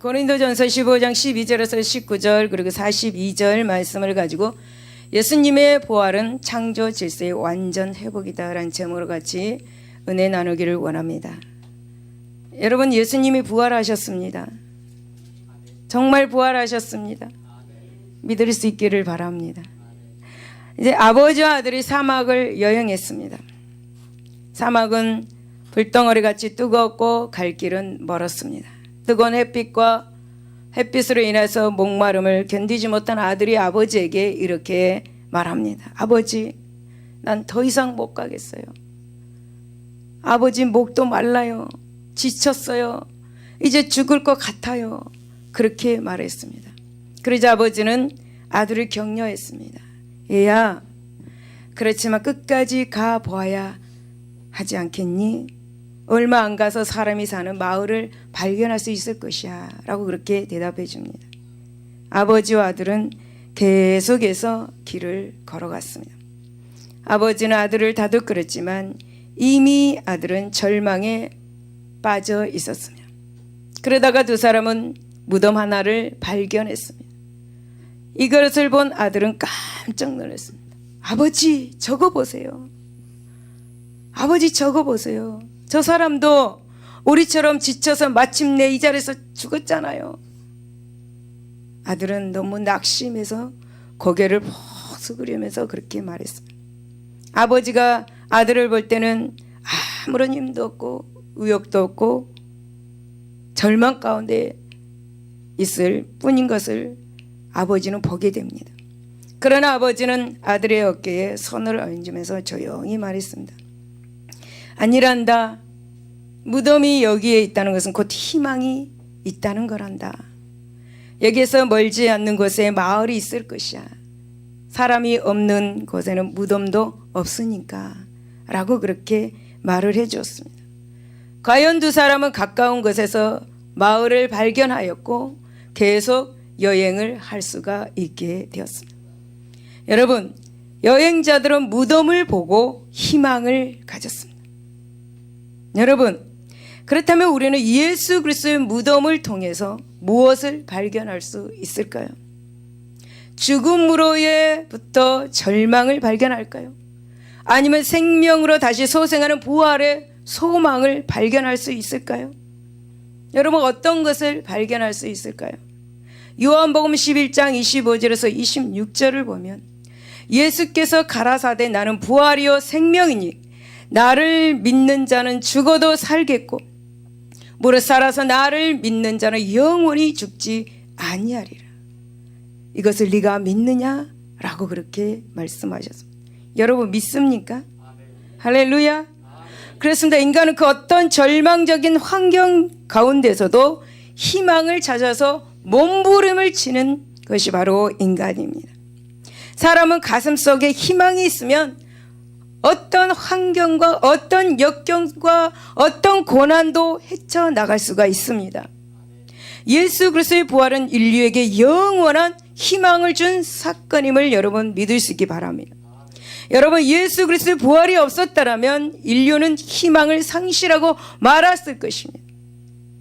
고린도전서 15장 12절에서 19절 그리고 42절 말씀을 가지고 예수님의 부활은 창조 질서의 완전 회복이다라는 제목으로 같이 은혜 나누기를 원합니다. 여러분, 예수님이 부활하셨습니다. 정말 부활하셨습니다. 믿을 수 있기를 바랍니다. 이제 아버지와 아들이 사막을 여행했습니다. 사막은 불덩어리 같이 뜨겁고 갈 길은 멀었습니다. 뜨거운 햇빛으로 인해서 목마름을 견디지 못한 아들이 아버지에게 이렇게 말합니다. 아버지, 난 더 이상 못 가겠어요. 아버지, 목도 말라요. 지쳤어요. 이제 죽을 것 같아요. 그렇게 말했습니다. 그러자 아버지는 아들을 격려했습니다. 얘야, 그렇지만 끝까지 가보아야 하지 않겠니? 얼마 안 가서 사람이 사는 마을을 발견할 수 있을 것이야 라고 그렇게 대답해 줍니다. 아버지와 아들은 계속해서 길을 걸어갔습니다. 아버지는 아들을 다독거렸지만 이미 아들은 절망에 빠져 있었습니다. 그러다가 두 사람은 무덤 하나를 발견했습니다. 이것을 본 아들은 깜짝 놀랐습니다. 아버지, 저거 보세요. 아버지, 저거 보세요. 저 사람도 우리처럼 지쳐서 마침내 이 자리에서 죽었잖아요. 아들은 너무 낙심해서 고개를 푹 숙이면서 그렇게 말했습니다. 아버지가 아들을 볼 때는 아무런 힘도 없고 의욕도 없고 절망 가운데 있을 뿐인 것을 아버지는 보게 됩니다. 그러나 아버지는 아들의 어깨에 손을 얹으면서 조용히 말했습니다. 아니란다. 무덤이 여기에 있다는 것은 곧 희망이 있다는 거란다. 여기에서 멀지 않는 곳에 마을이 있을 것이야. 사람이 없는 곳에는 무덤도 없으니까 라고 그렇게 말을 해주었습니다. 과연 두 사람은 가까운 곳에서 마을을 발견하였고 계속 여행을 할 수가 있게 되었습니다. 여러분, 여행자들은 무덤을 보고 희망을 가졌습니다. 여러분, 그렇다면 우리는 예수 그리스도의 무덤을 통해서 무엇을 발견할 수 있을까요? 죽음으로부터 절망을 발견할까요? 아니면 생명으로 다시 소생하는 부활의 소망을 발견할 수 있을까요? 여러분, 어떤 것을 발견할 수 있을까요? 요한복음 11장 25절에서 26절을 보면 예수께서 가라사대 나는 부활이요 생명이니 나를 믿는 자는 죽어도 살겠고 무릇 살아서 나를 믿는 자는 영원히 죽지 아니하리라. 이것을 네가 믿느냐? 라고 그렇게 말씀하셨습니다. 여러분, 믿습니까? 할렐루야. 그렇습니다. 인간은 그 어떤 절망적인 환경 가운데서도 희망을 찾아서 몸부림을 치는 것이 바로 인간입니다. 사람은 가슴속에 희망이 있으면 어떤 환경과 어떤 역경과 어떤 고난도 헤쳐나갈 수가 있습니다. 예수 그리스도의 부활은 인류에게 영원한 희망을 준 사건임을 여러분 믿을 수 있기 바랍니다. 여러분, 예수 그리스도의 부활이 없었다면 인류는 희망을 상실하고 말았을 것입니다.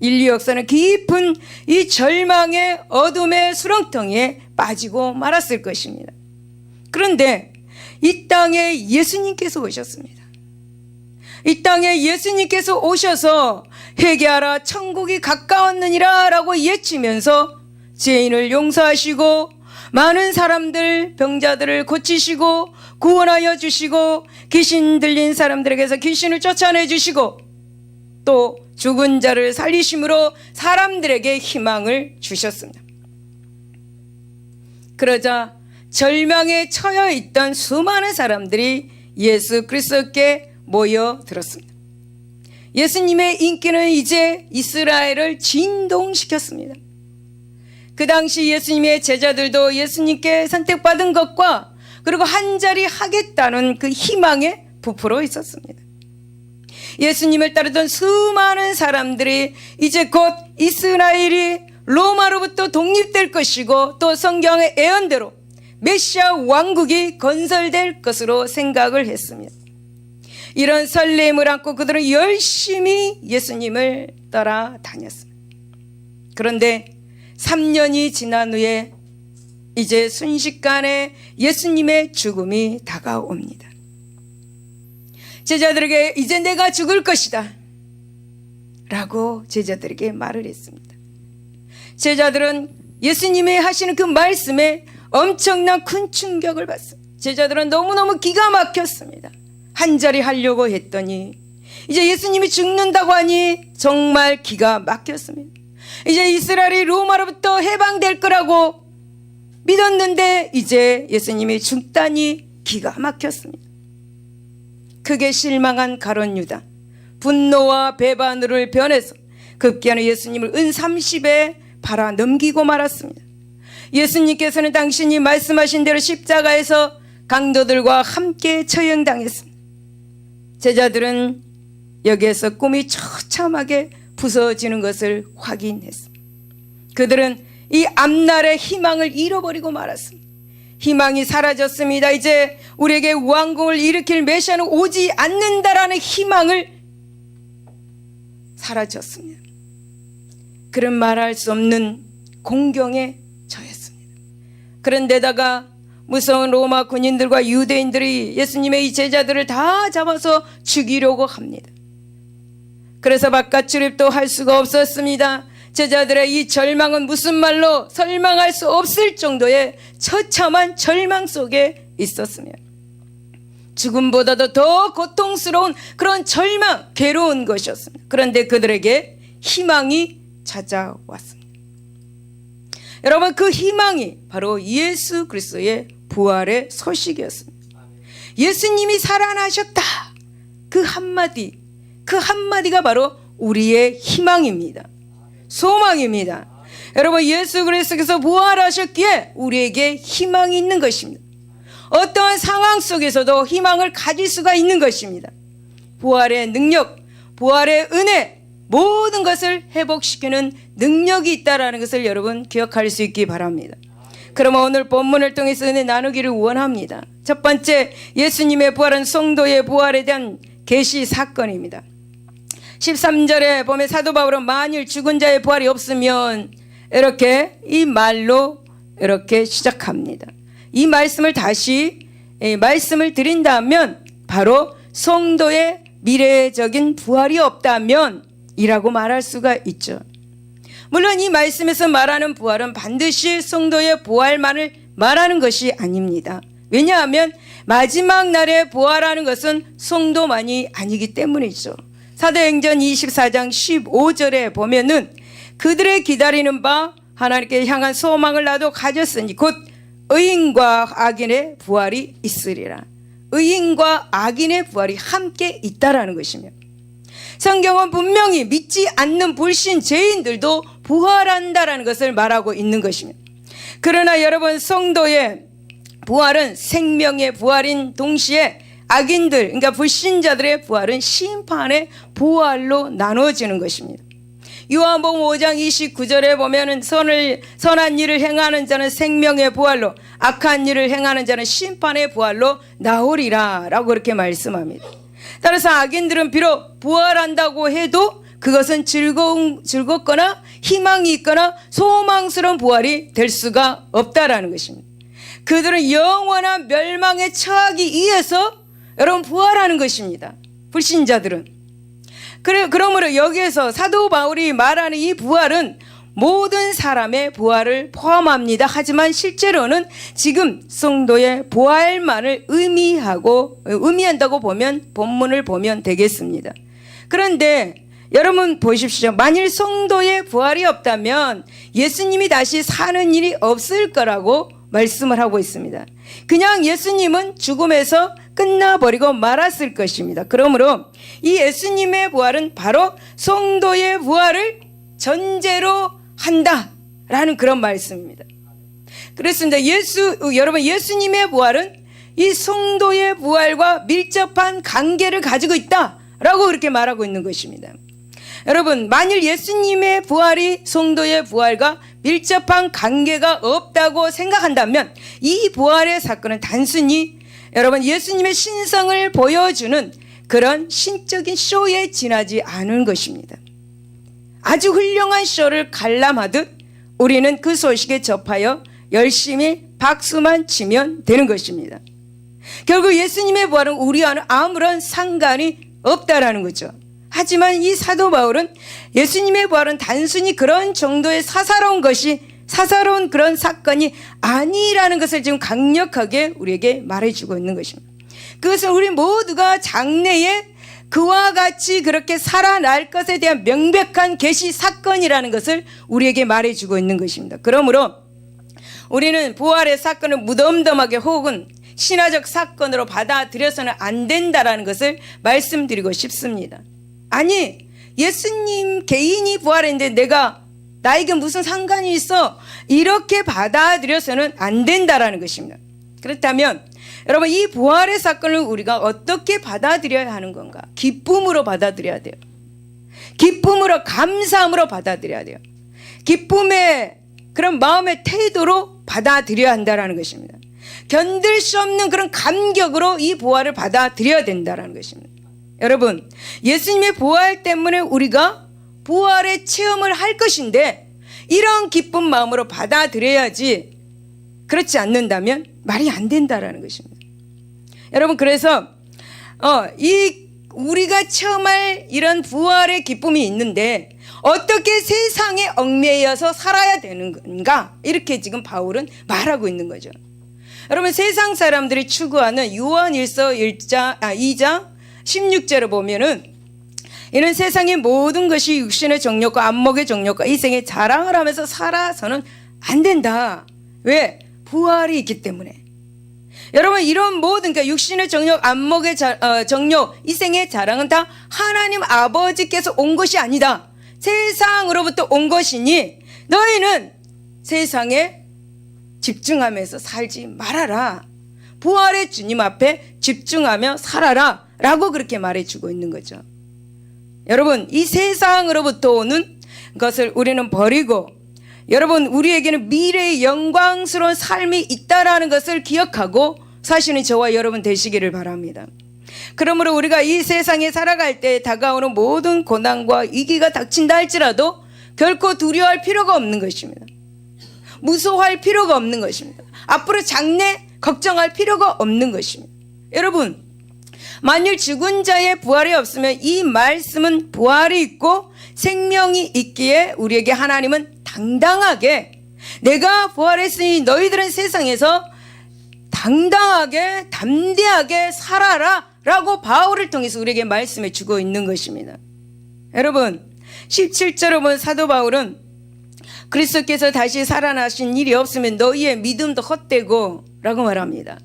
인류 역사는 깊은 이 절망의 어둠의 수렁텅이에 빠지고 말았을 것입니다. 그런데 이 땅에 예수님께서 오셨습니다. 이 땅에 예수님께서 오셔서 회개하라 천국이 가까웠느니라 라고 외치면서 죄인을 용서하시고 많은 사람들 병자들을 고치시고 구원하여 주시고 귀신 들린 사람들에게서 귀신을 쫓아내 주시고 또 죽은 자를 살리심으로 사람들에게 희망을 주셨습니다. 그러자 절망에 처해 있던 수많은 사람들이 예수 그리스도께 모여들었습니다. 예수님의 인기는 이제 이스라엘을 진동시켰습니다. 그 당시 예수님의 제자들도 예수님께 선택받은 것과 그리고 한 자리 하겠다는 그 희망에 부풀어 있었습니다. 예수님을 따르던 수많은 사람들이 이제 곧 이스라엘이 로마로부터 독립될 것이고 또 성경의 예언대로 메시아 왕국이 건설될 것으로 생각을 했습니다. 이런 설렘을 안고 그들은 열심히 예수님을 따라다녔습니다. 그런데 3년이 지난 후에 이제 순식간에 예수님의 죽음이 다가옵니다. 제자들에게 이제 내가 죽을 것이다 라고 제자들에게 말을 했습니다. 제자들은 예수님이 하시는 그 말씀에 엄청난 큰 충격을 받습니다. 제자들은 너무너무 기가 막혔습니다. 한 자리 하려고 했더니 이제 예수님이 죽는다고 하니 정말 기가 막혔습니다. 이제 이스라엘이 로마로부터 해방될 거라고 믿었는데 이제 예수님이 죽다니 기가 막혔습니다. 크게 실망한 가룟 유다, 분노와 배반으로 변해서 급기야는 예수님을 은 30에 팔아 넘기고 말았습니다. 예수님께서는 당신이 말씀하신 대로 십자가에서 강도들과 함께 처형당했습니다. 제자들은 여기에서 꿈이 처참하게 부서지는 것을 확인했습니다. 그들은 이 앞날의 희망을 잃어버리고 말았습니다. 희망이 사라졌습니다. 이제 우리에게 왕궁을 일으킬 메시아는 오지 않는다라는 희망을 사라졌습니다. 그런 말할 수 없는 공경에 처했습니다. 그런데다가 무서운 로마 군인들과 유대인들이 예수님의 이 제자들을 다 잡아서 죽이려고 합니다. 그래서 바깥 출입도 할 수가 없었습니다. 제자들의 이 절망은 무슨 말로 설명할 수 없을 정도의 처참한 절망 속에 있었으며 죽음보다도 더 고통스러운 그런 절망, 괴로운 것이었습니다. 그런데 그들에게 희망이 찾아왔습니다. 여러분, 그 희망이 바로 예수 그리스도의 부활의 소식이었습니다. 예수님이 살아나셨다. 그 한마디가 바로 우리의 희망입니다. 소망입니다. 여러분, 예수 그리스도께서 부활하셨기에 우리에게 희망이 있는 것입니다. 어떠한 상황 속에서도 희망을 가질 수가 있는 것입니다. 부활의 능력, 부활의 은혜, 모든 것을 회복시키는 능력이 있다는 것을 여러분 기억할 수 있기 바랍니다. 그러면 오늘 본문을 통해서 은혜 나누기를 원합니다. 첫 번째, 예수님의 부활은 성도의 부활에 대한 계시 사건입니다. 13절에 보면 사도 바울은 만일 죽은 자의 부활이 없으면 이렇게 이 말로 이렇게 시작합니다. 이 말씀을 다시 말씀을 드린다면 바로 성도의 미래적인 부활이 없다면 이라고 말할 수가 있죠. 물론 이 말씀에서 말하는 부활은 반드시 성도의 부활만을 말하는 것이 아닙니다. 왜냐하면 마지막 날에 부활하는 것은 성도만이 아니기 때문이죠. 사도행전 24장 15절에 보면은 그들의 기다리는 바 하나님께 향한 소망을 나도 가졌으니 곧 의인과 악인의 부활이 있으리라. 의인과 악인의 부활이 함께 있다라는 것이며 성경은 분명히 믿지 않는 불신 죄인들도 부활한다라는 것을 말하고 있는 것이며 그러나 여러분, 성도의 부활은 생명의 부활인 동시에 악인들, 그러니까 불신자들의 부활은 심판의 부활로 나눠지는 것입니다. 요한복음 5장 29절에 보면은 선한 일을 행하는 자는 생명의 부활로, 악한 일을 행하는 자는 심판의 부활로 나오리라 라고 그렇게 말씀합니다. 따라서 악인들은 비록 부활한다고 해도 그것은 즐겁거나 희망이 있거나 소망스러운 부활이 될 수가 없다라는 것입니다. 그들은 영원한 멸망에 처하기 위해서 여러분 부활하는 것입니다. 불신자들은. 그러므로 여기에서 사도 바울이 말하는 이 부활은 모든 사람의 부활을 포함합니다. 하지만 실제로는 지금 성도의 부활만을 의미한다고 보면 본문을 보면 되겠습니다. 그런데 여러분 보십시오. 만일 성도의 부활이 없다면 예수님이 다시 사는 일이 없을 거라고 말씀을 하고 있습니다. 그냥 예수님은 죽음에서 끝나버리고 말았을 것입니다. 그러므로 이 예수님의 부활은 바로 성도의 부활을 전제로 한다라는 그런 말씀입니다. 그렇습니다. 여러분, 예수님의 부활은 이 성도의 부활과 밀접한 관계를 가지고 있다라고 그렇게 말하고 있는 것입니다. 여러분, 만일 예수님의 부활이 성도의 부활과 밀접한 관계가 없다고 생각한다면 이 부활의 사건은 단순히 여러분 예수님의 신성을 보여주는 그런 신적인 쇼에 지나지 않은 것입니다. 아주 훌륭한 쇼를 관람하듯 우리는 그 소식에 접하여 열심히 박수만 치면 되는 것입니다. 결국 예수님의 부활은 우리와는 아무런 상관이 없다라는 거죠. 하지만 이 사도 바울은 예수님의 부활은 단순히 그런 정도의 사사로운 그런 사건이 아니라는 것을 지금 강력하게 우리에게 말해주고 있는 것입니다. 그것은 우리 모두가 장래에 그와 같이 그렇게 살아날 것에 대한 명백한 계시 사건이라는 것을 우리에게 말해주고 있는 것입니다. 그러므로 우리는 부활의 사건을 무덤덤하게 혹은 신화적 사건으로 받아들여서는 안 된다라는 것을 말씀드리고 싶습니다. 아니, 예수님 개인이 부활했는데 나에게 무슨 상관이 있어? 이렇게 받아들여서는 안 된다라는 것입니다. 그렇다면 여러분, 이 부활의 사건을 우리가 어떻게 받아들여야 하는 건가? 기쁨으로 받아들여야 돼요. 기쁨으로, 감사함으로 받아들여야 돼요. 기쁨의 그런 마음의 태도로 받아들여야 한다는 것입니다. 견딜 수 없는 그런 감격으로 이 부활을 받아들여야 된다는 것입니다. 여러분, 예수님의 부활 때문에 우리가 부활의 체험을 할 것인데 이런 기쁜 마음으로 받아들여야지, 그렇지 않는다면 말이 안 된다라는 것입니다. 여러분, 그래서 우리가 체험할 이런 부활의 기쁨이 있는데 어떻게 세상에 얽매여서 살아야 되는 건가? 이렇게 지금 바울은 말하고 있는 거죠. 여러분, 세상 사람들이 추구하는 요한일서 2장 16절을 보면은 이는 세상의 모든 것이 육신의 정욕과 안목의 정욕과 이생의 자랑을 하면서 살아서는 안 된다. 왜? 부활이 있기 때문에. 여러분, 이런 모든, 그러니까 육신의 정욕, 안목의 정욕, 이생의 자랑은 다 하나님 아버지께서 온 것이 아니다. 세상으로부터 온 것이니 너희는 세상에 집중하면서 살지 말아라. 부활의 주님 앞에 집중하며 살아라 라고 그렇게 말해주고 있는 거죠. 여러분, 이 세상으로부터 오는 것을 우리는 버리고, 여러분, 우리에게는 미래의 영광스러운 삶이 있다라는 것을 기억하고 사시는 저와 여러분 되시기를 바랍니다. 그러므로 우리가 이 세상에 살아갈 때 다가오는 모든 고난과 위기가 닥친다 할지라도 결코 두려워할 필요가 없는 것입니다. 무서워할 필요가 없는 것입니다. 앞으로 장래 걱정할 필요가 없는 것입니다. 여러분, 만일 죽은 자의 부활이 없으면 이 말씀은 부활이 있고 생명이 있기에 우리에게 하나님은 당당하게 내가 부활했으니 너희들은 세상에서 당당하게 담대하게 살아라 라고 바울을 통해서 우리에게 말씀해 주고 있는 것입니다. 여러분, 17절에 보면 사도 바울은 그리스도께서 다시 살아나신 일이 없으면 너희의 믿음도 헛되고 라고 말합니다.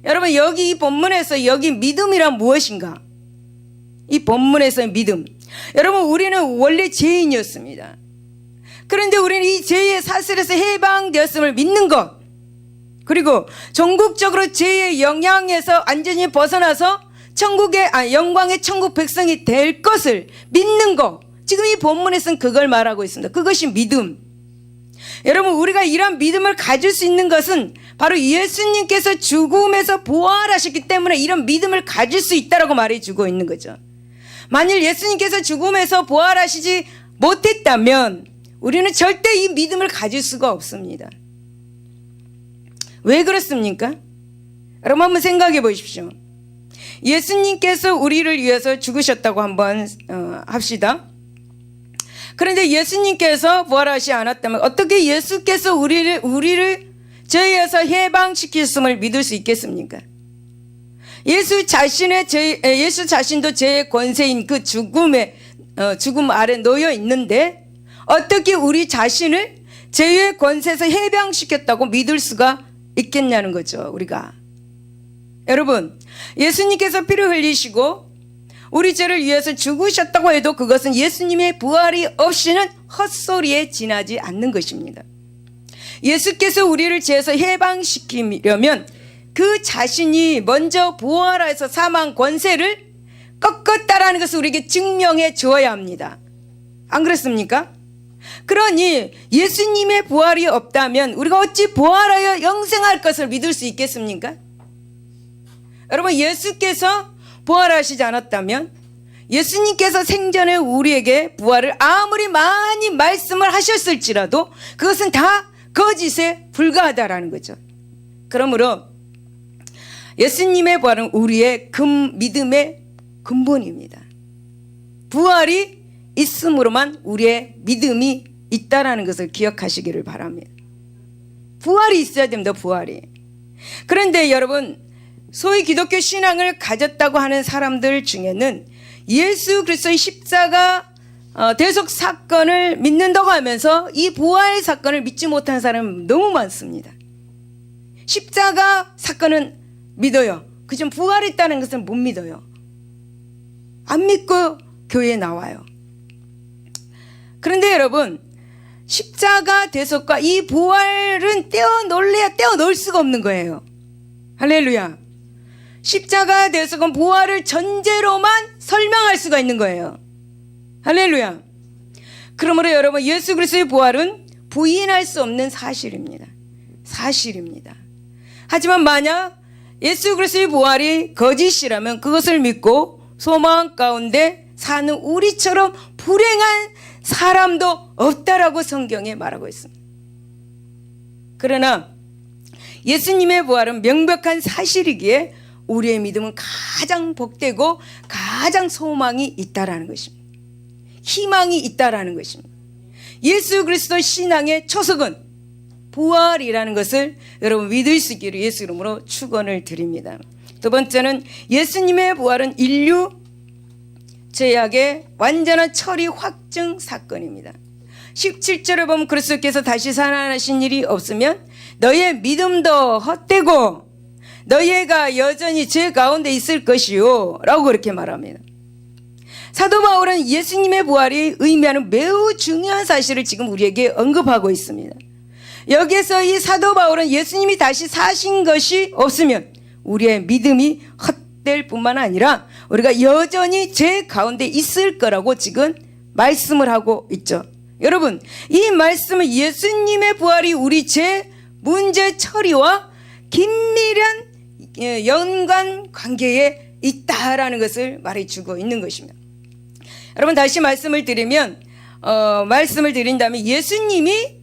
여러분, 여기 이 본문에서 여기 믿음이란 무엇인가? 이 본문에서의 믿음. 여러분, 우리는 원래 죄인이었습니다. 그런데 우리는 이 죄의 사슬에서 해방되었음을 믿는 것, 그리고 전국적으로 죄의 영향에서 완전히 벗어나서 영광의 천국 백성이 될 것을 믿는 것, 지금 이 본문에서는 그걸 말하고 있습니다. 그것이 믿음. 여러분, 우리가 이런 믿음을 가질 수 있는 것은 바로 예수님께서 죽음에서 부활하셨기 때문에 이런 믿음을 가질 수 있다라고 말해주고 있는 거죠. 만일 예수님께서 죽음에서 부활하시지 못했다면 우리는 절대 이 믿음을 가질 수가 없습니다. 왜 그렇습니까? 여러분, 한번 생각해 보십시오. 예수님께서 우리를 위해서 죽으셨다고 한번 합시다. 그런데 예수님께서 부활하시지 않았다면 어떻게 예수께서 우리를 죄에서 해방시켰음을 믿을 수 있겠습니까? 예수 자신도 죄의 권세인 그 죽음 아래 놓여 있는데 어떻게 우리 자신을 죄의 권세에서 해방시켰다고 믿을 수가 있겠냐는 거죠, 우리가. 여러분, 예수님께서 피를 흘리시고 우리 죄를 위해서 죽으셨다고 해도 그것은 예수님의 부활이 없이는 헛소리에 지나지 않는 것입니다. 예수께서 우리를 죄에서 해방시키려면 그 자신이 먼저 부활해서 사망 권세를 꺾었다라는 것을 우리에게 증명해 주어야 합니다. 안 그렇습니까? 그러니 예수님의 부활이 없다면 우리가 어찌 부활하여 영생할 것을 믿을 수 있겠습니까? 여러분, 예수께서 부활하시지 않았다면 예수님께서 생전에 우리에게 부활을 아무리 많이 말씀을 하셨을지라도 그것은 다 거짓에 불과하다라는 거죠. 그러므로 예수님의 부활은 우리의 믿음의 근본입니다. 부활이 있음으로만 우리의 믿음이 있다라는 것을 기억하시기를 바랍니다. 부활이 있어야 됩니다. 부활이. 그런데 여러분, 소위 기독교 신앙을 가졌다고 하는 사람들 중에는 예수 그리스도의 십자가 대속 사건을 믿는다고 하면서 이 부활 사건을 믿지 못하는 사람은 너무 많습니다. 십자가 사건은 믿어요. 그중 부활했다는 것은 못 믿어요. 안 믿고 교회에 나와요. 그런데 여러분, 십자가 대속과 이 부활은 떼어놓을래야 떼어놓을 수가 없는 거예요. 할렐루야. 십자가 대속은 부활을 전제로만 설명할 수가 있는 거예요. 할렐루야. 그러므로 여러분, 예수 그리스도의 부활은 부인할 수 없는 사실입니다. 사실입니다. 하지만 만약 예수 그리스도의 부활이 거짓이라면 그것을 믿고 소망 가운데 사는 우리처럼 불행한 사람도 없다라고 성경에 말하고 있습니다. 그러나 예수님의 부활은 명백한 사실이기에 우리의 믿음은 가장 복되고 가장 소망이 있다라는 것입니다. 희망이 있다라는 것입니다. 예수 그리스도 신앙의 초석은 부활이라는 것을 여러분 믿을 수 있기를 예수 이름으로 축원을 드립니다. 두 번째는 예수님의 부활은 인류 죄악의 완전한 처리 확증 사건입니다. 17절에 보면 그리스도께서 다시 살아나신 일이 없으면 너의 믿음도 헛되고 너희가 여전히 죄 가운데 있을 것이요 라고 그렇게 말합니다. 사도 바울은 예수님의 부활이 의미하는 매우 중요한 사실을 지금 우리에게 언급하고 있습니다. 여기에서 이 사도 바울은 예수님이 다시 사신 것이 없으면 우리의 믿음이 헛될 뿐만 아니라 우리가 여전히 죄 가운데 있을 거라고 지금 말씀을 하고 있죠. 여러분, 이 말씀은 예수님의 부활이 우리 죄 문제 처리와 긴밀한 연관 관계에 있다라는 것을 말해주고 있는 것입니다. 여러분, 다시 말씀을 드린다면 예수님이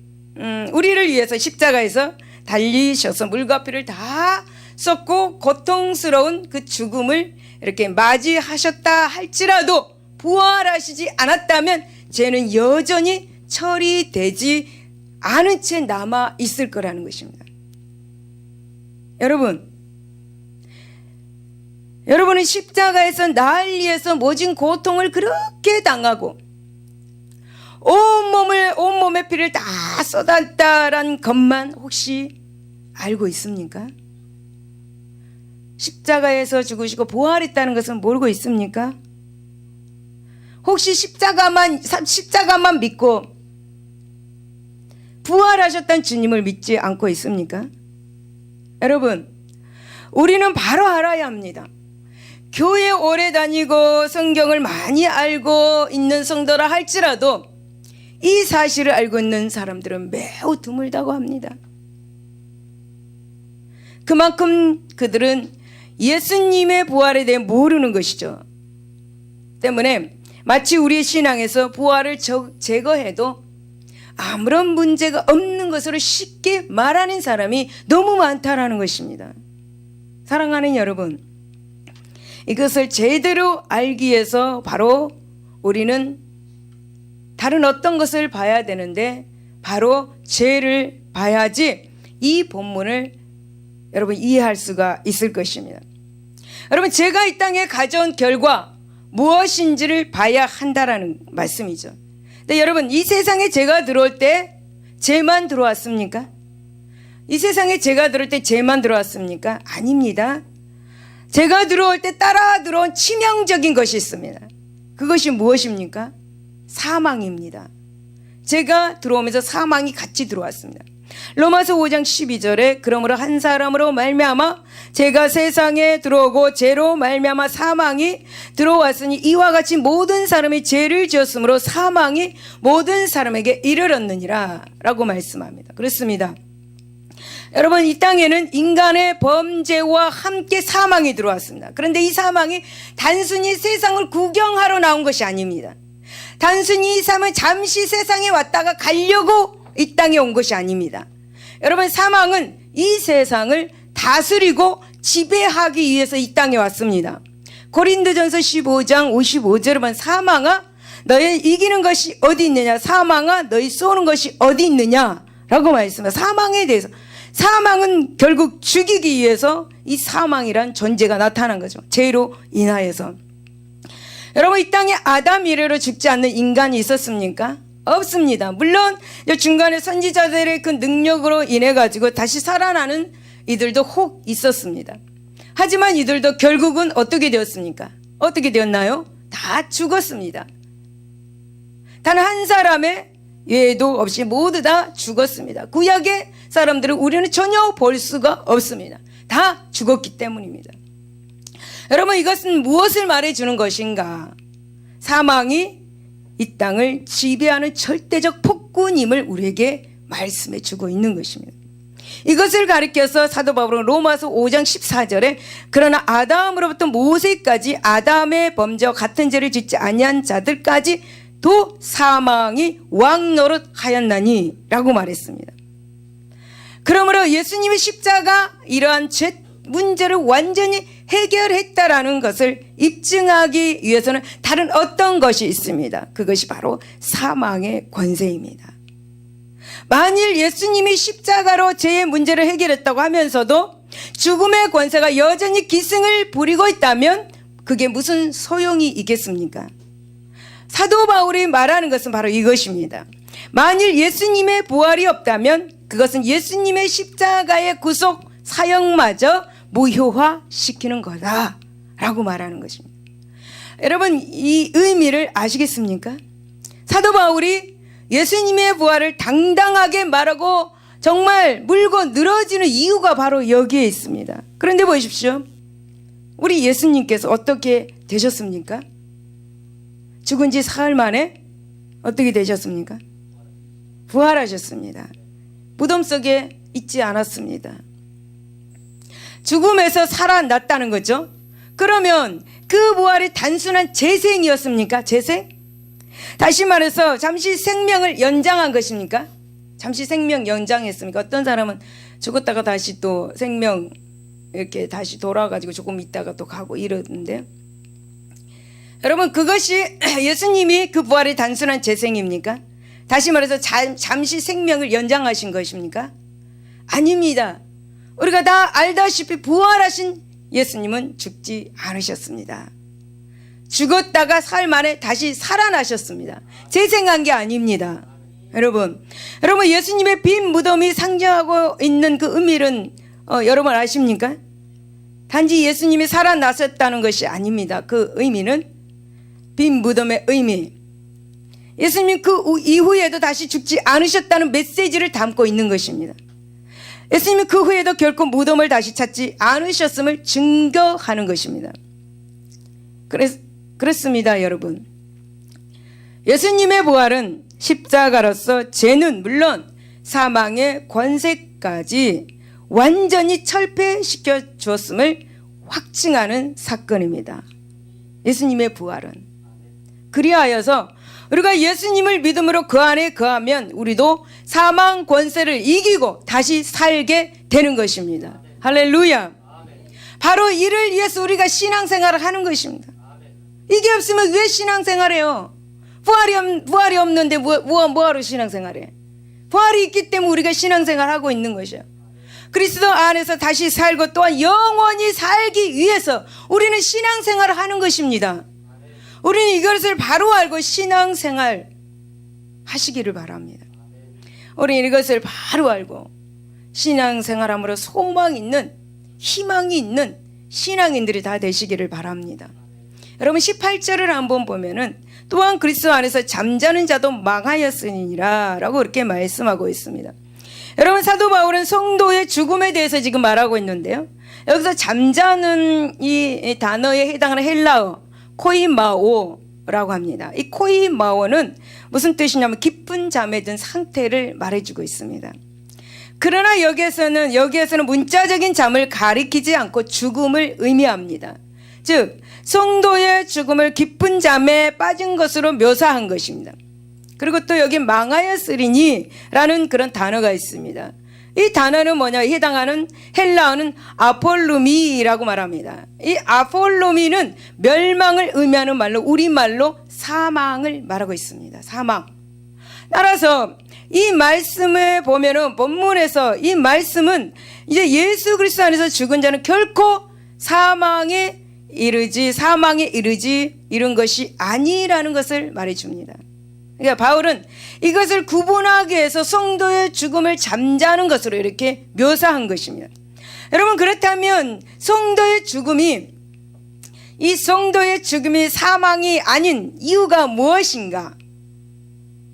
우리를 위해서 십자가에서 달리셔서 물과 피를 다 쏟고 고통스러운 그 죽음을 이렇게 맞이하셨다 할지라도 부활하시지 않았다면 죄는 여전히 처리되지 않은 채 남아 있을 거라는 것입니다. 여러분은 십자가에서 나를 위해서 모진 고통을 그렇게 당하고 온몸의 피를 다 쏟았다라는 것만 혹시 알고 있습니까? 십자가에서 죽으시고 부활했다는 것은 모르고 있습니까? 혹시 십자가만 믿고 부활하셨다는 주님을 믿지 않고 있습니까? 여러분, 우리는 바로 알아야 합니다. 교회 오래 다니고 성경을 많이 알고 있는 성도라 할지라도 이 사실을 알고 있는 사람들은 매우 드물다고 합니다. 그만큼 그들은 예수님의 부활에 대해 모르는 것이죠. 때문에 마치 우리의 신앙에서 부활을 제거해도 아무런 문제가 없는 것으로 쉽게 말하는 사람이 너무 많다라는 것입니다. 사랑하는 여러분, 이것을 제대로 알기 위해서 바로 우리는 다른 어떤 것을 봐야 되는데 바로 죄를 봐야지 이 본문을 여러분 이해할 수가 있을 것입니다. 여러분, 죄가 이 땅에 가져온 결과 무엇인지를 봐야 한다라는 말씀이죠. 근데 여러분, 이 세상에 죄가 들어올 때 죄만 들어왔습니까? 이 세상에 죄가 들어올 때 죄만 들어왔습니까? 아닙니다. 죄가 들어올 때 따라 들어온 치명적인 것이 있습니다. 그것이 무엇입니까? 사망입니다. 죄가 들어오면서 사망이 같이 들어왔습니다. 로마서 5장 12절에 그러므로 한 사람으로 말미암아 죄가 세상에 들어오고 죄로 말미암아 사망이 들어왔으니 이와 같이 모든 사람이 죄를 지었으므로 사망이 모든 사람에게 이르렀느니라 라고 말씀합니다. 그렇습니다. 여러분, 이 땅에는 인간의 범죄와 함께 사망이 들어왔습니다. 그런데 이 사망이 단순히 세상을 구경하러 나온 것이 아닙니다. 단순히 이 사람은 잠시 세상에 왔다가 가려고 이 땅에 온 것이 아닙니다. 여러분, 사망은 이 세상을 다스리고 지배하기 위해서 이 땅에 왔습니다. 고린도전서 15장 55절에 보면 사망아 너희 이기는 것이 어디 있느냐, 사망아 너희 쏘는 것이 어디 있느냐 라고 말씀합니다. 사망에 대해서, 사망은 결국 죽이기 위해서 이 사망이란 존재가 나타난 거죠. 죄로 인하여서. 여러분, 이 땅에 아담 이래로 죽지 않는 인간이 있었습니까? 없습니다. 물론 중간에 선지자들의 그 능력으로 인해 가지고 다시 살아나는 이들도 혹 있었습니다. 하지만 이들도 결국은 어떻게 되었습니까? 어떻게 되었나요? 다 죽었습니다. 단 한 사람의 예도 없이 모두 다 죽었습니다. 구약의 사람들은 우리는 전혀 볼 수가 없습니다. 다 죽었기 때문입니다. 여러분, 이것은 무엇을 말해주는 것인가? 사망이 이 땅을 지배하는 절대적 폭군임을 우리에게 말씀해 주고 있는 것입니다. 이것을 가리켜서 사도 바울은 로마서 5장 14절에 그러나 아담으로부터 모세까지 아담의 범죄와 같은 죄를 짓지 아니한 자들까지 도 사망이 왕노릇 하였나니 라고 말했습니다. 그러므로 예수님의 십자가 이러한 죄 문제를 완전히 해결했다라는 것을 입증하기 위해서는 다른 어떤 것이 있습니다. 그것이 바로 사망의 권세입니다. 만일 예수님이 십자가로 죄의 문제를 해결했다고 하면서도 죽음의 권세가 여전히 기승을 부리고 있다면 그게 무슨 소용이 있겠습니까? 사도 바울이 말하는 것은 바로 이것입니다. 만일 예수님의 부활이 없다면 그것은 예수님의 십자가의 구속 사역마저 무효화시키는 거다 라고 말하는 것입니다. 여러분, 이 의미를 아시겠습니까? 사도 바울이 예수님의 부활을 당당하게 말하고 정말 물고 늘어지는 이유가 바로 여기에 있습니다. 그런데 보십시오. 우리 예수님께서 어떻게 되셨습니까? 죽은 지 사흘 만에 어떻게 되셨습니까? 부활하셨습니다. 무덤 속에 있지 않았습니다. 죽음에서 살아났다는 거죠. 그러면 그 부활이 단순한 재생이었습니까? 재생? 다시 말해서 잠시 생명을 연장한 것입니까? 잠시 생명 연장했습니까? 어떤 사람은 죽었다가 다시 또 생명 이렇게 다시 돌아가지고 조금 있다가 또 가고 이러는데, 여러분, 그것이 예수님이 그 부활이 단순한 재생입니까? 다시 말해서 잠시 생명을 연장하신 것입니까? 아닙니다. 우리가 다 알다시피 부활하신 예수님은 죽지 않으셨습니다. 죽었다가 사흘 만에 다시 살아나셨습니다. 재생한 게 아닙니다. 여러분 예수님의 빈 무덤이 상징하고 있는 그 의미는 여러분 아십니까? 단지 예수님이 살아나셨다는 것이 아닙니다. 그 의미는 빈 무덤의 의미, 예수님 그 이후에도 다시 죽지 않으셨다는 메시지를 담고 있는 것입니다. 예수님이 그 후에도 결코 무덤을 다시 찾지 않으셨음을 증거하는 것입니다. 그렇습니다, 여러분. 예수님의 부활은 십자가로서 죄는 물론 사망의 권세까지 완전히 철폐시켜 주었음을 확증하는 사건입니다. 예수님의 부활은. 그리하여서 우리가 예수님을 믿음으로 그 안에 거하면 우리도 사망 권세를 이기고 다시 살게 되는 것입니다. 할렐루야. 바로 이를 위해서 우리가 신앙생활을 하는 것입니다. 이게 없으면 왜 신앙생활해요? 부활이 없는데 뭐하러 신앙생활해? 부활이 있기 때문에 우리가 신앙생활하고 있는 것이에요. 그리스도 안에서 다시 살고 또한 영원히 살기 위해서 우리는 신앙생활을 하는 것입니다. 우리는 이것을 바로 알고 신앙생활 하시기를 바랍니다. 우리는 이것을 바로 알고 신앙생활함으로 소망 있는, 희망이 있는 신앙인들이 다 되시기를 바랍니다. 여러분 18절을 한번 보면은 또한 그리스도 안에서 잠자는 자도 망하였으니라 라고 이렇게 말씀하고 있습니다. 여러분 사도 바울은 성도의 죽음에 대해서 지금 말하고 있는데요. 여기서 잠자는 이 단어에 해당하는 헬라어 코이마오라고 합니다. 이 코이마오는 무슨 뜻이냐면 깊은 잠에 든 상태를 말해주고 있습니다. 그러나 여기에서는 문자적인 잠을 가리키지 않고 죽음을 의미합니다. 즉 성도의 죽음을 깊은 잠에 빠진 것으로 묘사한 것입니다. 그리고 또 여기 망하였으리니 라는 그런 단어가 있습니다. 이 단어는 뭐냐? 해당하는 헬라어는 아폴루미라고 말합니다. 이 아폴루미는 멸망을 의미하는 말로 우리말로 사망을 말하고 있습니다. 사망. 따라서 이 말씀을 보면은 본문에서 이 말씀은 이제 예수 그리스도 안에서 죽은 자는 결코 사망에 이르지 이런 것이 아니라는 것을 말해줍니다. 그러니까 바울은 이것을 구분하기 위해서 성도의 죽음을 잠자는 것으로 이렇게 묘사한 것입니다. 여러분, 그렇다면 이 성도의 죽음이 사망이 아닌 이유가 무엇인가?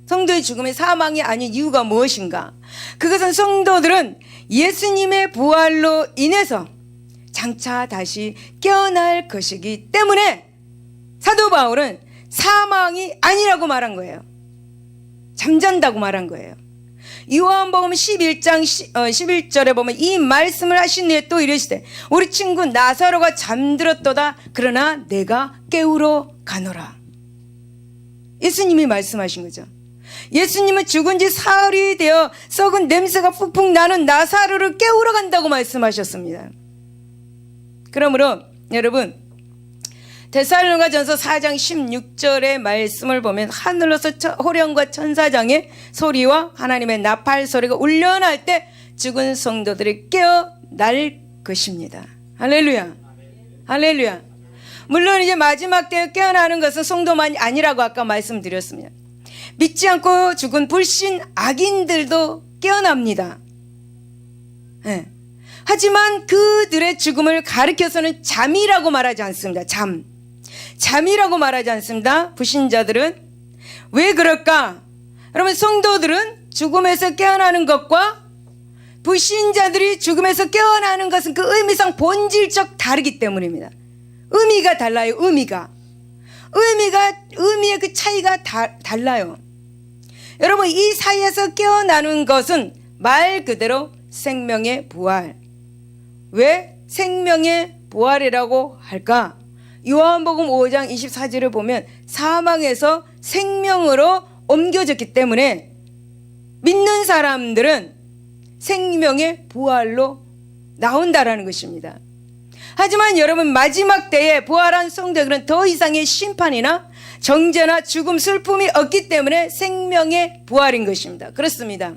성도의 죽음이 사망이 아닌 이유가 무엇인가? 그것은 성도들은 예수님의 부활로 인해서 장차 다시 깨어날 것이기 때문에 사도 바울은 사망이 아니라고 말한 거예요. 잠잔다고 말한 거예요. 요한복음 11장 11절에 보면 이 말씀을 하신 후에 또 이르시되 우리 친구 나사로가 잠들었도다 그러나 내가 깨우러 가노라. 예수님이 말씀하신 거죠. 예수님은 죽은 지 사흘이 되어 썩은 냄새가 푹푹 나는 나사로를 깨우러 간다고 말씀하셨습니다. 그러므로 여러분, 데살로니가전서 4장 16절의 말씀을 보면 하늘로서 호령과 천사장의 소리와 하나님의 나팔 소리가 울려날 때 죽은 성도들이 깨어날 것입니다. 할렐루야. 할렐루야. 물론 이제 마지막 때에 깨어나는 것은 성도만이 아니라고 아까 말씀드렸습니다. 믿지 않고 죽은 불신 악인들도 깨어납니다. 네. 하지만 그들의 죽음을 가리켜서는 잠이라고 말하지 않습니다. 잠이라고 말하지 않습니다. 불신자들은. 왜 그럴까? 여러분, 성도들은 죽음에서 깨어나는 것과 불신자들이 죽음에서 깨어나는 것은 그 의미상 본질적 다르기 때문입니다. 의미가 달라요. 의미의 그 차이가 달라요. 여러분, 이 사이에서 깨어나는 것은 말 그대로 생명의 부활. 왜 생명의 부활이라고 할까? 요한복음 5장 24절을 보면 사망에서 생명으로 옮겨졌기 때문에 믿는 사람들은 생명의 부활로 나온다라는 것입니다. 하지만 여러분, 마지막 때에 부활한 성도들은 더 이상의 심판이나 정죄나 죽음, 슬픔이 없기 때문에 생명의 부활인 것입니다. 그렇습니다.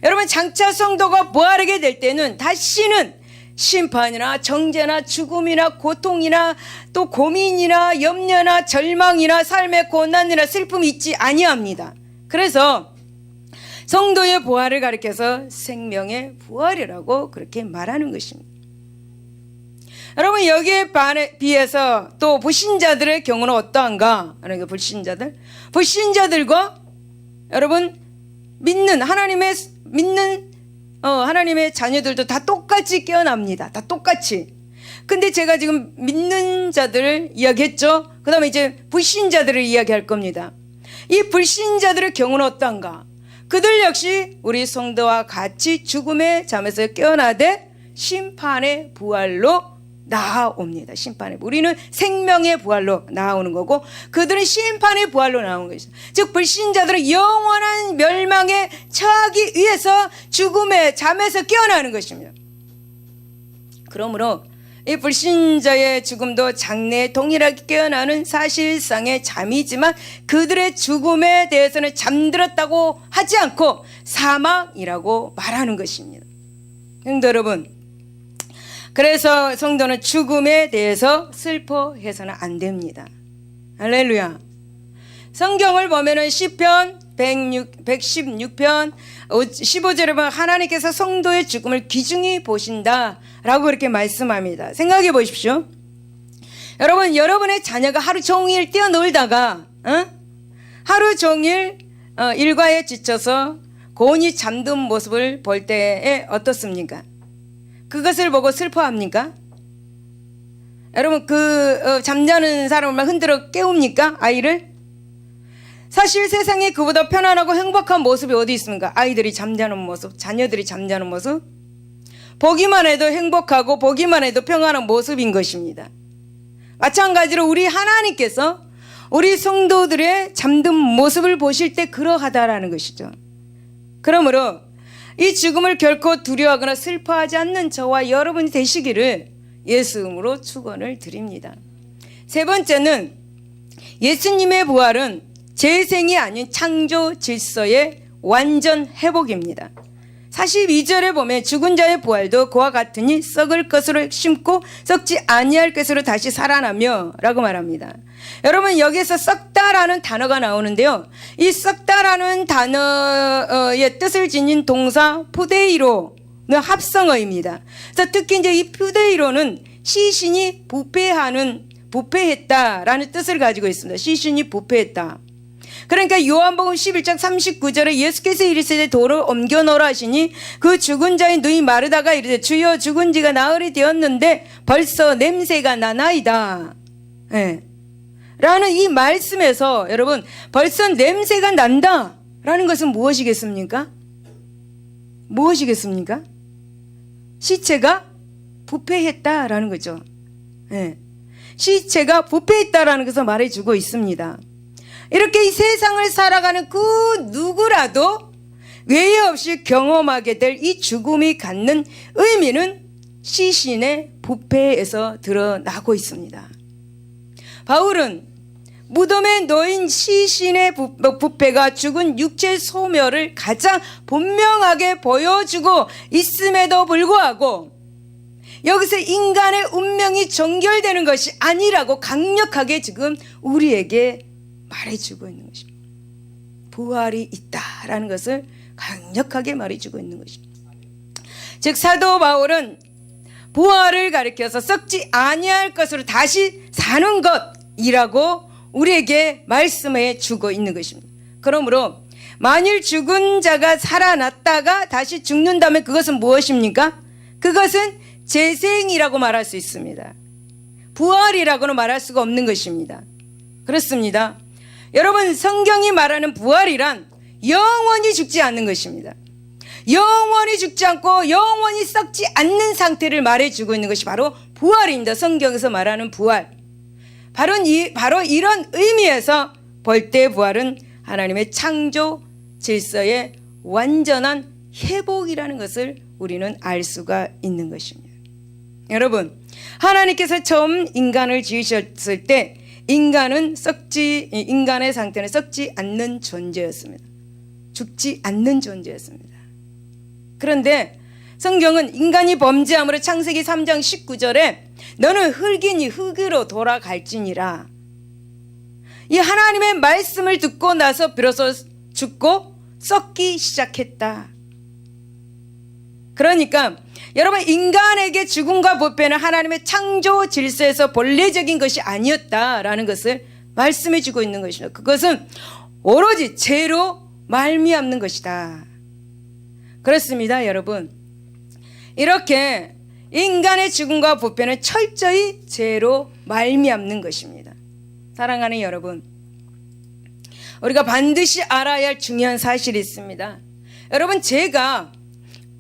여러분, 장차 성도가 부활하게 될 때는 다시는 심판이나 정죄나 죽음이나 고통이나 또 고민이나 염려나 절망이나 삶의 고난이나 슬픔이 있지 아니합니다. 그래서 성도의 부활을 가리켜서 생명의 부활이라고 그렇게 말하는 것입니다. 여러분, 여기에 비해서 또 불신자들의 경우는 어떠한가? 그러니까 불신자들과 여러분 하나님의 자녀들도 다 똑같이 깨어납니다. 다 똑같이. 근데 제가 지금 믿는 자들을 이야기했죠. 그 다음에 이제 불신자들을 이야기할 겁니다. 이 불신자들의 경우는 어떠한가? 그들 역시 우리 성도와 같이 죽음의 잠에서 깨어나되 심판의 부활로 나아옵니다. 우리는 생명의 부활로 나오는 거고 그들은 심판의 부활로 나오는 것이죠. 즉 불신자들은 영원한 멸망에 처하기 위해서 죽음의 잠에서 깨어나는 것입니다. 그러므로 이 불신자의 죽음도 장래에 동일하게 깨어나는 사실상의 잠이지만 그들의 죽음에 대해서는 잠들었다고 하지 않고 사망이라고 말하는 것입니다. 성도 여러분, 그래서 성도는 죽음에 대해서 슬퍼해서는 안 됩니다. 할렐루야. 성경을 보면은 시편 116편 15절에 보면 하나님께서 성도의 죽음을 귀중히 보신다라고 그렇게 말씀합니다. 생각해 보십시오. 여러분의 자녀가 하루 종일 뛰어놀다가 하루 종일 일과에 지쳐서 곤히 잠든 모습을 볼 때에 어떻습니까? 그것을 보고 슬퍼합니까? 여러분, 잠자는 사람을 막 흔들어 깨웁니까? 아이를? 사실 세상에 그보다 편안하고 행복한 모습이 어디 있습니까? 아이들이 잠자는 모습, 자녀들이 잠자는 모습. 보기만 해도 행복하고 보기만 해도 평안한 모습인 것입니다. 마찬가지로 우리 하나님께서 우리 성도들의 잠든 모습을 보실 때 그러하다라는 것이죠. 그러므로 이 죽음을 결코 두려워하거나 슬퍼하지 않는 저와 여러분이 되시기를 예수 이름으로 축원을 드립니다. 세 번째는 예수님의 부활은 재생이 아닌 창조 질서의 완전 회복입니다. 42절에 보면 죽은 자의 부활도 그와 같으니 썩을 것으로 심고 썩지 아니할 것으로 다시 살아나며 라고 말합니다. 여러분, 여기에서 썩다라는 단어가 나오는데요, 이 썩다라는 단어의 뜻을 지닌 동사 푸데이로는 합성어입니다. 그래서 특히 이제 이 푸데이로는 시신이 부패했다라는 뜻을 가지고 있습니다. 시신이 부패했다. 그러니까 요한복음 11장 39절에 예수께서 이르시되 돌을 옮겨 놓으라 하시니 그 죽은 자의 눈이 마르다가 이르되 주여 죽은 지가 나흘이 되었는데 벌써 냄새가 나나이다. 네. 라는 이 말씀에서 여러분, 벌써 냄새가 난다 라는 것은 무엇이겠습니까? 무엇이겠습니까? 시체가 부패했다라는 거죠. 네. 시체가 부패했다라는 것을 말해주고 있습니다. 이렇게 이 세상을 살아가는 그 누구라도 외에 없이 경험하게 될 이 죽음이 갖는 의미는 시신의 부패에서 드러나고 있습니다. 바울은 무덤에 놓인 시신의 부패가 죽은 육체의 소멸을 가장 분명하게 보여주고 있음에도 불구하고 여기서 인간의 운명이 정결되는 것이 아니라고 강력하게 지금 우리에게 말해주고 있는 것입니다. 부활이 있다라는 것을 강력하게 말해주고 있는 것입니다. 즉 사도 바울은 부활을 가리켜서 썩지 아니할 것으로 다시 사는 것이라고 우리에게 말씀해 주고 있는 것입니다. 그러므로 만일 죽은 자가 살아났다가 다시 죽는다면 그것은 무엇입니까? 그것은 재생이라고 말할 수 있습니다. 부활이라고는 말할 수가 없는 것입니다. 그렇습니다. 여러분, 성경이 말하는 부활이란 영원히 죽지 않는 것입니다. 영원히 죽지 않고 영원히 썩지 않는 상태를 말해주고 있는 것이 바로 부활입니다. 성경에서 말하는 부활. 바로 이런 의미에서 볼 때 부활은 하나님의 창조 질서의 완전한 회복이라는 것을 우리는 알 수가 있는 것입니다. 여러분, 하나님께서 처음 인간을 지으셨을 때 인간의 상태는 썩지 않는 존재였습니다. 죽지 않는 존재였습니다. 그런데 성경은 인간이 범죄함으로 창세기 3장 19절에 너는 흙이니 흙으로 돌아갈지니라. 이 하나님의 말씀을 듣고 나서 비로소 죽고 썩기 시작했다. 그러니까 여러분, 인간에게 죽음과 부패는 하나님의 창조 질서에서 본래적인 것이 아니었다라는 것을 말씀해 주고 있는 것이죠. 그것은 오로지 죄로 말미암는 것이다. 그렇습니다, 여러분. 이렇게 인간의 죽음과 부패는 철저히 죄로 말미암는 것입니다. 사랑하는 여러분, 우리가 반드시 알아야 할 중요한 사실이 있습니다. 여러분, 죄가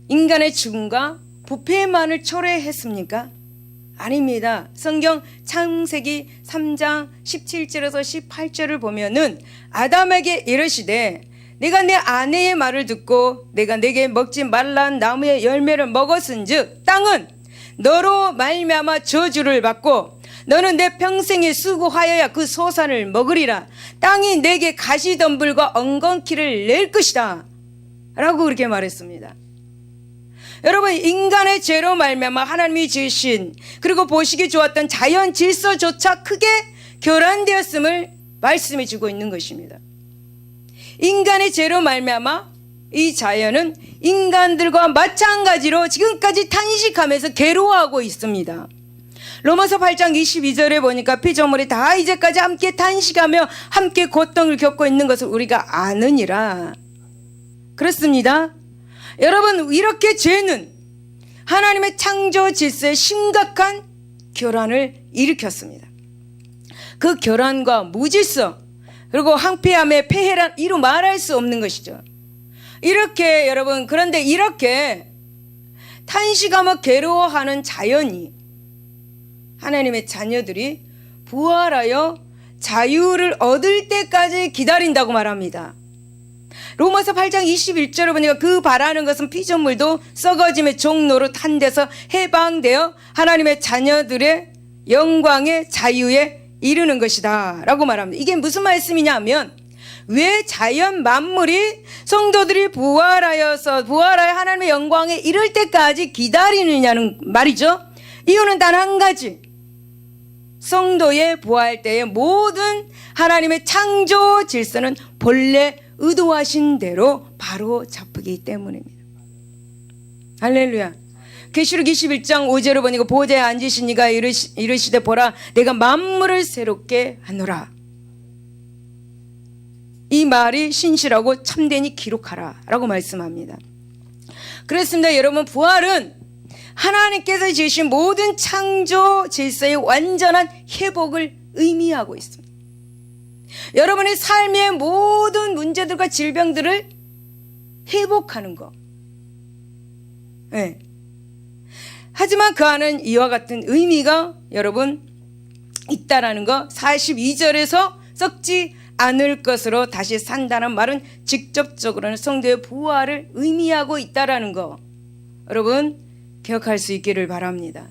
인간의 죽음과 부패만을 초래했습니까? 아닙니다. 성경 창세기 3장 17절에서 18절을 보면은 아담에게 이르시되 내가 내 아내의 말을 듣고 내가 내게 먹지 말란 나무의 열매를 먹었은즉 땅은 너로 말미암아 저주를 받고 너는 내 평생에 수고하여야 그 소산을 먹으리라. 땅이 내게 가시덤불과 엉겅퀴를 낼 것이다 라고 그렇게 말했습니다. 여러분, 인간의 죄로 말미암아 하나님이 지으신 그리고 보시기 좋았던 자연 질서조차 크게 교란되었음을 말씀해 주고 있는 것입니다. 인간의 죄로 말미암아 이 자연은 인간들과 마찬가지로 지금까지 탄식하면서 괴로워하고 있습니다. 로마서 8장 22절에 보니까 피조물이 다 이제까지 함께 탄식하며 함께 고통을 겪고 있는 것을 우리가 아느니라. 그렇습니다. 여러분, 이렇게 죄는 하나님의 창조 질서에 심각한 교란을 일으켰습니다. 그 교란과 무질서, 그리고 황폐함의 폐해란 이루 말할 수 없는 것이죠. 이렇게 여러분, 그런데 이렇게 탄식하며 괴로워하는 자연이 하나님의 자녀들이 부활하여 자유를 얻을 때까지 기다린다고 말합니다. 로마서 8장 21절을 보니까 그 바라는 것은 피조물도 썩어짐의 종로로 탄 데서 해방되어 하나님의 자녀들의 영광의 자유에 이르는 것이다 라고 말합니다. 이게 무슨 말씀이냐 하면, 왜 자연 만물이 성도들이 부활하여 하나님의 영광에 이를 때까지 기다리느냐는 말이죠. 이유는 단 한 가지, 성도의 부활 때의 모든 하나님의 창조 질서는 본래 의도하신 대로 바로 잡히기 때문입니다. 할렐루야. 계시록 21장 5절을 보니까 보좌에 앉으신 이가 이르시되 보라, 내가 만물을 새롭게 하노라. 이 말이 신실하고 참되니 기록하라 라고 말씀합니다. 그렇습니다. 여러분, 부활은 하나님께서 지으신 모든 창조 질서의 완전한 회복을 의미하고 있습니다. 여러분의 삶의 모든 문제들과 질병들을 회복하는 거. 네. 하지만 그 안은 이와 같은 의미가 여러분 있다라는 거, 42절에서 썩지 않을 것으로 다시 산다는 말은 직접적으로는 성도의 부활을 의미하고 있다라는 거, 여러분 기억할 수 있기를 바랍니다.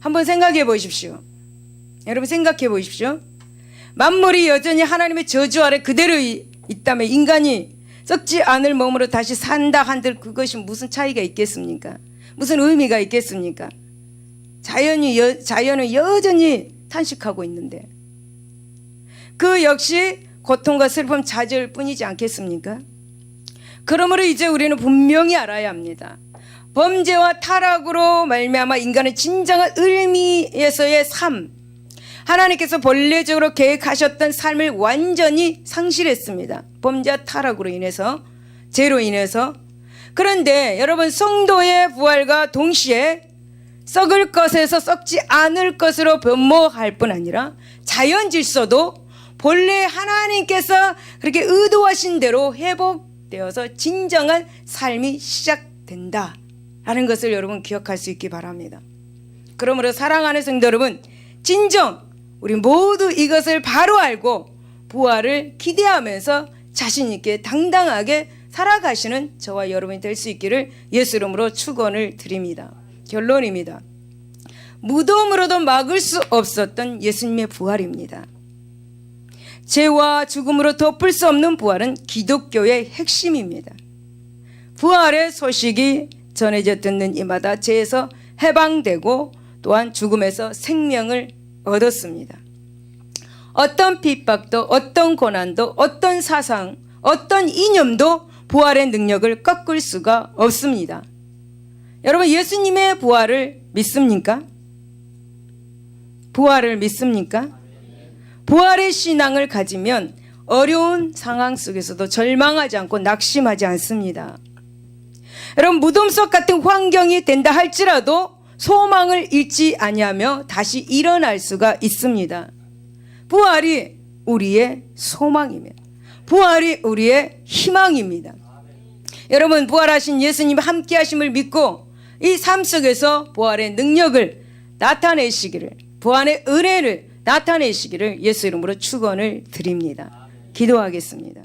한번 생각해 보십시오. 여러분 생각해 보십시오. 만물이 여전히 하나님의 저주 아래 그대로 있다면 인간이 썩지 않을 몸으로 다시 산다 한들 그것이 무슨 차이가 있겠습니까? 무슨 의미가 있겠습니까? 자연은 여전히 탄식하고 있는데 그 역시 고통과 슬픔 좌절 뿐이지 않겠습니까? 그러므로 이제 우리는 분명히 알아야 합니다. 범죄와 타락으로 말미암아 인간의 진정한 의미에서의 삶, 하나님께서 본래적으로 계획하셨던 삶을 완전히 상실했습니다. 범죄와 타락으로 인해서, 죄로 인해서. 그런데 여러분, 성도의 부활과 동시에 썩을 것에서 썩지 않을 것으로 변모할 뿐 아니라 자연 질서도 본래 하나님께서 그렇게 의도하신 대로 회복되어서 진정한 삶이 시작된다라는 것을 여러분 기억할 수 있기 바랍니다. 그러므로 사랑하는 성도 여러분, 진정 우리 모두 이것을 바로 알고 부활을 기대하면서 자신 있게 당당하게 살아가시는 저와 여러분이 될 수 있기를 예수 이름으로 축원을 드립니다. 결론입니다. 무덤으로도 막을 수 없었던 예수님의 부활입니다. 죄와 죽음으로 덮을 수 없는 부활은 기독교의 핵심입니다. 부활의 소식이 전해져 듣는 이마다 죄에서 해방되고 또한 죽음에서 생명을 얻었습니다. 어떤 핍박도, 어떤 고난도, 어떤 사상, 어떤 이념도 부활의 능력을 꺾을 수가 없습니다. 여러분, 예수님의 부활을 믿습니까? 부활을 믿습니까? 부활의 신앙을 가지면 어려운 상황 속에서도 절망하지 않고 낙심하지 않습니다. 여러분, 무덤 속 같은 환경이 된다 할지라도 소망을 잃지 아니하며 다시 일어날 수가 있습니다. 부활이 우리의 소망입니다. 부활이 우리의 희망입니다. 여러분, 부활하신 예수님 함께 하심을 믿고 이 삶 속에서 부활의 능력을 나타내시기를, 부활의 은혜를 나타내시기를 예수 이름으로 축원을 드립니다. 기도하겠습니다.